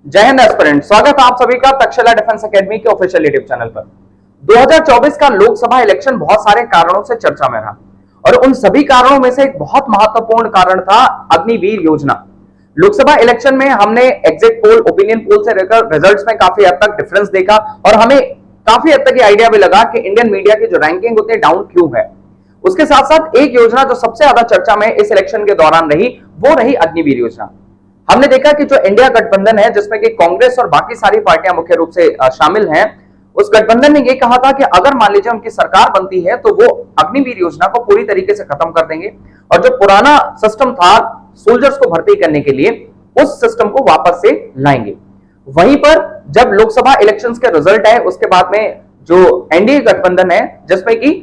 जय हिंद एस्पिरेंट, स्वागत है आप सभी का तक्षशिला डिफेंस एकेडमी के ऑफिशियल यूट्यूब चैनल पर। 2024 का लोकसभा इलेक्शन बहुत सारे कारणों से चर्चा में रहा और उन सभी कारणों में से एक बहुत महत्वपूर्ण कारण था अग्निवीर योजना। लोकसभा इलेक्शन में हमने एग्जिट पोल, ओपिनियन पोल से लेकर रिजल्ट्स में काफी हद तक डिफरेंस देखा और हमें काफी हद तक ये आइडिया भी लगा कि इंडियन मीडिया की जो रैंकिंग होती है डाउन क्यों है। उसके साथ साथ एक योजना जो सबसे ज्यादा चर्चा में इस इलेक्शन के दौरान रही वो रही अग्निवीर योजना। हमने देखा कि जो इंडिया गठबंधन है जिसमें कि कांग्रेस और बाकी सारी पार्टियां मुख्य रूप से शामिल हैं, उस गठबंधन ने यह कहा था कि अगर मान लीजिए उनकी सरकार बनती है तो वो अग्निवीर योजना को पूरी तरीके से खत्म कर देंगे और जो पुराना सिस्टम था सोल्जर्स को भर्ती करने के लिए उस सिस्टम को वापस से लाएंगे। वहीं पर जब लोकसभा इलेक्शंस के रिजल्ट आए उसके बाद में जो एनडीए गठबंधन है जिसमें कि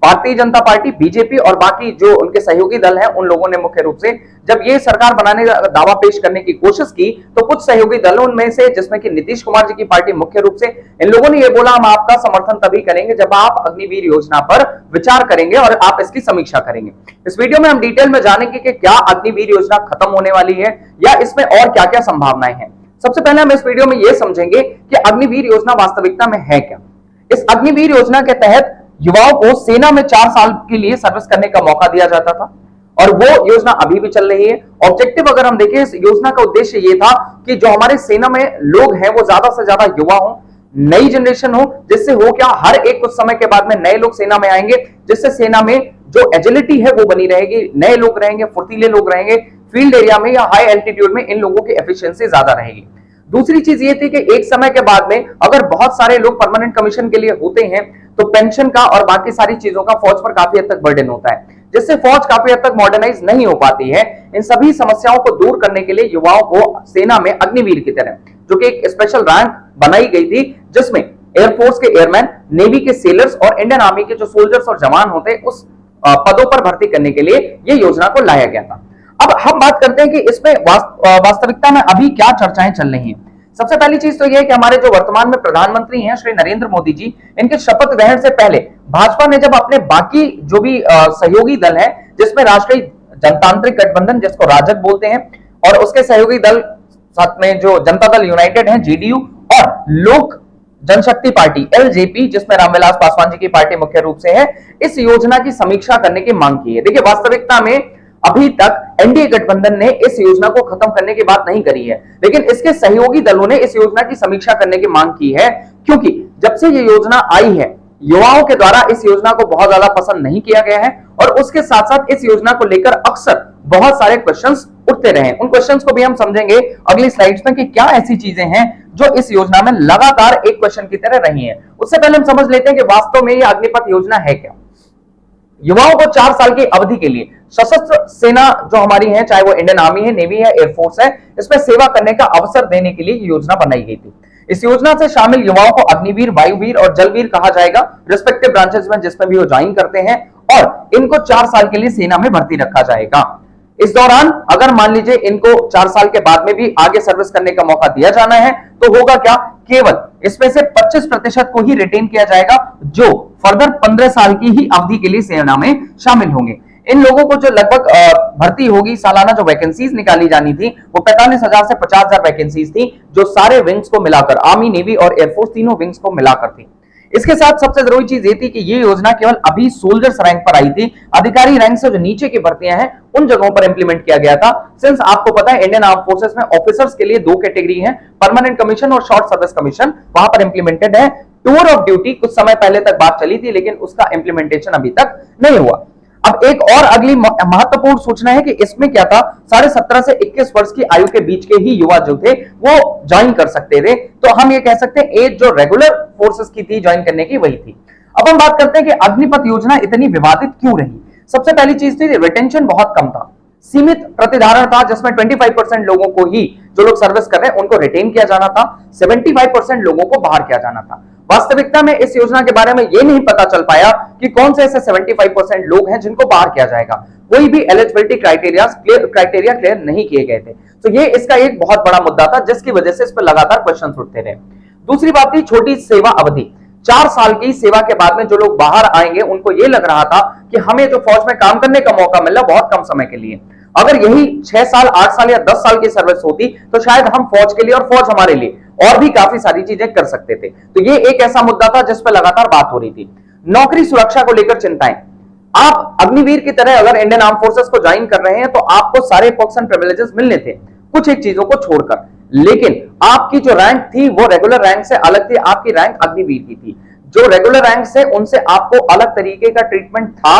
भारतीय जनता पार्टी, बीजेपी और बाकी जो उनके सहयोगी दल हैं, उन लोगों ने मुख्य रूप से जब ये सरकार बनाने का दावा पेश करने की कोशिश की तो कुछ सहयोगी दलों में से जिसमें कि नीतीश कुमार जी की पार्टी मुख्य रूप से, इन लोगों ने ये बोला हम आपका समर्थन तभी करेंगे जब आप अग्निवीर योजना पर विचार करेंगे और आप इसकी समीक्षा करेंगे। इस वीडियो में हम डिटेल में जानेंगे कि क्या अग्निवीर योजना खत्म होने वाली है या इसमें और क्या क्या संभावनाएं हैं। सबसे पहले हम इस वीडियो में यह समझेंगे कि अग्निवीर योजना वास्तविकता में है क्या। इस अग्निवीर योजना के तहत युवाओं को सेना में 4 साल के लिए सर्विस करने का मौका दिया जाता था और वो योजना अभी भी चल रही है। ऑब्जेक्टिव अगर हम देखें इस योजना का उद्देश्य ये था कि जो हमारे सेना में लोग हैं वो ज्यादा से ज्यादा युवा हो, नई जनरेशन हो, जिससे हो क्या हर एक कुछ समय के बाद में नए लोग सेना में आएंगे जिससे सेना में जो एजिलिटी है वो बनी रहेगी, नए लोग रहेंगे, फुर्तीले लोग रहेंगे, फील्ड एरिया में या हाई एल्टीट्यूड में इन लोगों की एफिशिएंसी ज्यादा रहेगी। दूसरी चीज ये थी कि एक समय के बाद में अगर बहुत सारे लोग परमानेंट कमीशन के लिए होते हैं तो पेंशन का और बाकी सारी चीजों का फौज पर काफी हद तक बर्डन होता है जिससे फौज काफी हद तक मॉडर्नाइज नहीं हो पाती है। इन सभी समस्याओं को दूर करने के लिए युवाओं को सेना में अग्निवीर की तरह जो कि एक स्पेशल रैंक बनाई गई थी जिसमें एयरफोर्स के एयरमैन, नेवी के सेलर्स और इंडियन आर्मी के जो सोल्जर्स और जवान होते हैं उस पदों पर भर्ती करने के लिए यह योजना को लाया गया था। अब हम बात करते हैं कि इसमें वास्तविकता में अभी क्या चर्चाएं चल रही हैं। सबसे पहली चीज तो यह है कि हमारे जो वर्तमान में प्रधानमंत्री हैं श्री नरेंद्र मोदी जी, इनके शपथ ग्रहण से पहले भाजपा ने जब अपने बाकी जो भी सहयोगी दल है जिसमें राष्ट्रीय जनतांत्रिक गठबंधन जिसको राजग बोलते हैं और उसके सहयोगी दल साथ में जो जनता दल यूनाइटेड है जेडीयू और लोक जनशक्ति पार्टी एलजेपी जिसमें रामविलास पासवान जी की पार्टी मुख्य रूप से है, इस योजना की समीक्षा करने की मांग की है। देखिए वास्तविकता में अभी तक एनडीए गठबंधन ने इस योजना को खत्म करने की बात नहीं करी है, लेकिन इसके सहयोगी दलों ने इस योजना की समीक्षा करने की मांग की है क्योंकि जब से ये योजना आई है युवाओं के द्वारा इस योजना को बहुत ज्यादा पसंद नहीं किया गया है और उसके साथ साथ इस योजना को लेकर अक्सर बहुत सारे क्वेश्चंस उठते रहे। उन क्वेश्चंस को भी हम समझेंगे अगली स्लाइड्स में कि क्या ऐसी चीजें हैं जो इस योजना में लगातार एक क्वेश्चन की तरह रही हैं। उससे पहले हम समझ लेते हैं कि वास्तव में यह अग्निपथ योजना है क्या। युवाओं को 4 साल की अवधि के लिए सशस्त्र सेना जो हमारी है, चाहे वो इंडियन आर्मी है, नेवी है, एयरफोर्स है, इसमें सेवा करने का अवसर देने के लिए ये योजना बनाई गई थी। इस योजना से शामिल युवाओं को अग्निवीर, वायुवीर और जलवीर कहा जाएगा रिस्पेक्टिव ब्रांचेस में जिसमें भी वो ज्वाइन करते हैं और इनको 4 साल के लिए सेना में भर्ती रखा जाएगा। इस दौरान अगर मान लीजिए इनको 4 साल के बाद में भी आगे सर्विस करने का मौका दिया जाना है तो होगा क्या, केवल इसमें से 25% को ही रिटेन किया जाएगा जो फर्दर 15 साल की ही अवधि के लिए सेना में शामिल होंगे। इन लोगों को जो लगभग भर्ती होगी, सालाना जो वैकेंसीज निकाली जानी थी वो 45,000 से 50,000 वैकेंसीज थी जो सारे विंग्स को मिलाकर, आर्मी, नेवी और एयरफोर्स तीनों विंग्स को मिलाकर थी। इसके साथ सबसे जरूरी चीज ये थी कि ये योजना केवल अभी सोल्जर्स रैंक पर आई थी, अधिकारी रैंक से जो नीचे की भर्तियां हैं उन जगहों पर इंप्लीमेंट किया गया था। सिंस आपको पता है इंडियन आर्म फोर्सेस में ऑफिसर्स के लिए 2 कैटेगरी हैं, परमानेंट कमीशन और शॉर्ट सर्विस कमीशन, वहां पर इंप्लीमेंटेड है। टूर ऑफ ड्यूटी कुछ समय पहले तक बात चली थी लेकिन उसका इंप्लीमेंटेशन अभी तक नहीं हुआ। अब एक और अगली महत्वपूर्ण सूचना है कि इसमें क्या था, 17.5 से 21 वर्ष की आयु के बीच के ही युवा जो थे वो ज्वाइन कर सकते थे। तो हम ये कह सकते हैं एज जो रेगुलर फोर्सेस की थी ज्वाइन करने की वही थी। अब हम बात करते हैं कि अग्निपथ योजना इतनी विवादित क्यों रही। सबसे पहली चीज थी रिटेंशन बहुत कम था, सीमित प्रतिधारण था जिसमें 25% लोगों को ही जो लोग सर्विस कर रहे हैं उनको रिटेन किया जाना था, 75% लोगों को बाहर किया जाना था। वास्तविकता में इस योजना के बारे में यह नहीं पता चल पाया कि कौन से ऐसे 75% लोग हैं जिनको बाहर किया जाएगा। कोई भी एलिजिबिलिटी क्राइटेरिया क्लियर नहीं किए गए थे। तो ये इसका एक बहुत बड़ा मुद्दा था जिसकी वजह से इस पर लगातार क्वेश्चन उठते रहे। दूसरी बात थी छोटी सेवा अवधि। 4 साल की सेवा के बाद में जो लोग बाहर आएंगे उनको ये लग रहा था कि हमें जो फौज में काम करने का मौका मिला बहुत कम समय के लिए। अगर यही 6 साल 8 साल या 10 साल की सर्विस होती तो शायद हम फौज के लिए और फौज हमारे लिए और भी काफी सारी चीजें कर सकते थे। तो ये एक ऐसा मुद्दा था जिस पर लगातार बात हो रही थी। नौकरी सुरक्षा को लेकर चिंताएं। आप अग्निवीर की तरह अगर इंडियन आर्म फोर्सेस को ज्वाइन कर रहे हैं तो आपको सारे पर्क्स एंड प्रिविलेजेस मिलने थे, कुछ एक चीजों को छोड़कर। लेकिन आपकी जो रैंक थी वो रेगुलर रैंक से अलग थी, आपकी रैंक अग्निवीर की थी। जो रेगुलर रैंक से उनसे आपको अलग तरीके का ट्रीटमेंट था।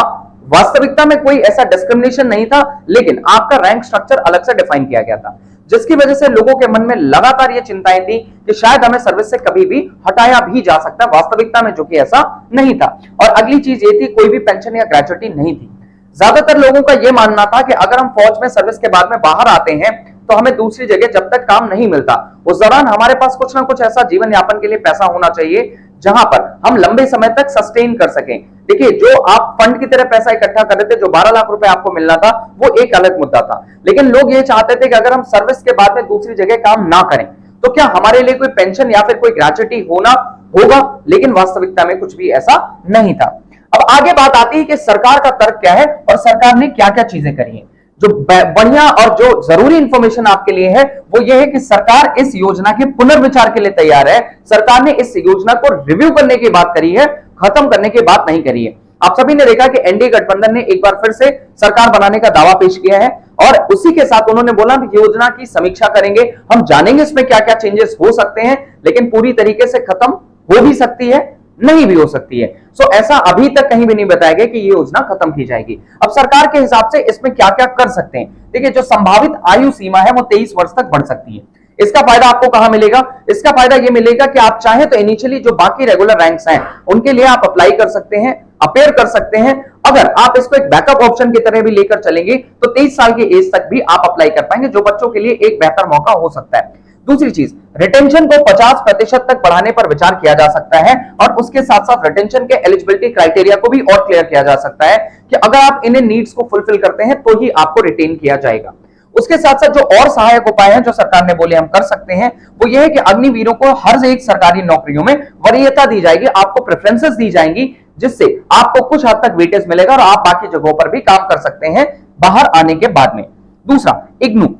वास्तविकता में कोई ऐसा डिस्क्रिमिनेशन नहीं था, लेकिन आपका रैंक स्ट्रक्चर अलग से डिफाइन किया गया था, जिसकी वजह से लोगों के मन में लगातार ये चिंताएं थी कि शायद हमें सर्विस से कभी भी हटाया भी जा सकता है। वास्तविकता में जो कि ऐसा नहीं था। और अगली चीज ये थी, कोई भी पेंशन या ग्रेचुइटी नहीं थी। ज्यादातर लोगों का यह मानना था कि अगर हम फौज में सर्विस के बाद में बाहर आते हैं तो हमें दूसरी जगह जब तक काम नहीं मिलता उस दौरान हमारे पास कुछ ना कुछ ऐसा जीवन यापन के लिए पैसा होना चाहिए जहां पर हम लंबे समय तक सस्टेन कर सकें। देखिए, जो आप फंड की तरह पैसा इकट्ठा कर रहे थे, जो 12 लाख रुपए आपको मिलना था, वो एक अलग मुद्दा था। लेकिन लोग ये चाहते थे कि अगर हम सर्विस के बाद में दूसरी जगह काम ना करें तो क्या हमारे लिए कोई पेंशन या फिर कोई ग्रेचुइटी होगा। लेकिन वास्तविकता में कुछ भी ऐसा नहीं था। अब आगे बात आती है कि सरकार का तर्क क्या है और सरकार ने क्या क्या चीजें करी हैं। जो बढ़िया और जो जरूरी इंफॉर्मेशन आपके लिए है वो ये है कि सरकार इस योजना के पुनर्विचार के लिए तैयार है। सरकार ने इस योजना को रिव्यू करने की बात करी है, खत्म करने की बात नहीं करी है। आप सभी ने देखा कि एनडीए गठबंधन ने एक बार फिर से सरकार बनाने का दावा पेश किया है और उसी के साथ उन्होंने बोला कि योजना की समीक्षा करेंगे, हम जानेंगे इसमें क्या क्या चेंजेस हो सकते हैं, लेकिन पूरी तरीके से खत्म हो भी सकती है, नहीं भी हो सकती है। सो ऐसा अभी तक कहीं भी नहीं बताया गया कि ये योजना खत्म की जाएगी। अब सरकार के हिसाब से इसमें क्या क्या कर सकते हैं। देखिए, जो संभावित आयु सीमा है वो 23 वर्ष तक बढ़ सकती है। इसका फायदा आपको कहां मिलेगा? इसका फायदा ये मिलेगा कि आप चाहें तो इनिशियली जो बाकी रेगुलर रैंक्स हैं उनके लिए आप अप्लाई कर सकते हैं, अपेयर कर सकते हैं। अगर आप इसको एक बैकअप ऑप्शन की तरह भी लेकर चलेंगे तो 23 साल की एज तक भी आप अप्लाई कर पाएंगे, जो बच्चों के लिए एक बेहतर मौका हो सकता है। दूसरी चीज, रिटेंशन को 50% तक बढ़ाने पर विचार किया जा सकता है और उसके साथ साथ रिटेंशन के एलिजिबिलिटी क्राइटेरिया को भी और क्लियर किया जा सकता है कि अगर आप इन नीड्स को फुलफिल करते हैं तो ही आपको रिटेन किया जाएगा। उसके साथ साथ जो और सहायक उपाय हैं जो सरकार ने बोले हम कर सकते हैं वो ये है कि अग्निवीरों को हर एक सरकारी नौकरियों में वरीयता दी जाएगी, आपको प्रेफरेंसेस दी जाएंगी, जिससे आपको कुछ हद तक वेटेज मिलेगा और आप बाकी जगहों पर भी काम कर सकते हैं बाहर आने के बाद में। दूसरा, IGNOU,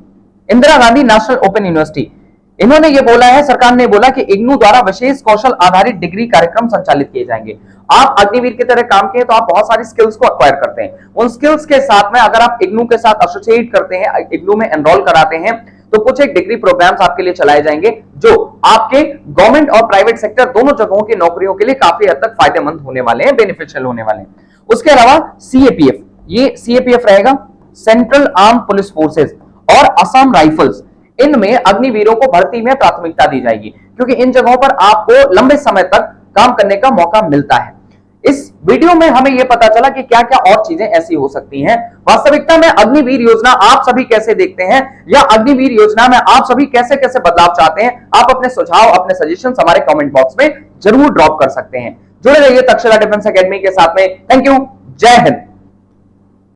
Indira Gandhi national open university, इन्होंने ये बोला है, सरकार ने बोला कि इग्नू द्वारा विशेष कौशल आधारित डिग्री कार्यक्रम संचालित किए जाएंगे। आप अग्निवीर की तरह काम किए तो आप बहुत सारी स्किल्स को एक्वायर करते हैं। उन स्किल्स के साथ में अगर आप इग्नू के साथ एसोसिएट करते हैं, इग्नू में एनरोल कराते हैं, तो कुछ एक डिग्री प्रोग्राम्स आपके लिए चलाए जाएंगे जो आपके गवर्नमेंट और प्राइवेट सेक्टर दोनों जगहों की नौकरियों के लिए काफी हद तक फायदेमंद होने वाले हैं, बेनिफिशियल होने वाले हैं। उसके अलावा सीएपीएफ, ये सीएपीएफ रहेगा, सेंट्रल आर्म पुलिस फोर्सेज और असम राइफल्स, इनमें अग्निवीरों को भर्ती में प्राथमिकता दी जाएगी क्योंकि इन जगहों पर आपको लंबे समय तक काम करने का मौका मिलता है। इस वीडियो में हमें यह पता चला कि क्या क्या और चीजें ऐसी हो सकती हैं। वास्तविकता में अग्निवीर योजना आप सभी कैसे देखते हैं या अग्निवीर योजना में आप सभी कैसे कैसे बदलाव चाहते हैं, आप अपने सुझाव, अपने सजेशंस हमारे कमेंट बॉक्स में जरूर ड्रॉप कर सकते हैं। जुड़े रहिए तक्षशिला डिफेंस एकेडमी के साथ में। Thank you. जय हिंद।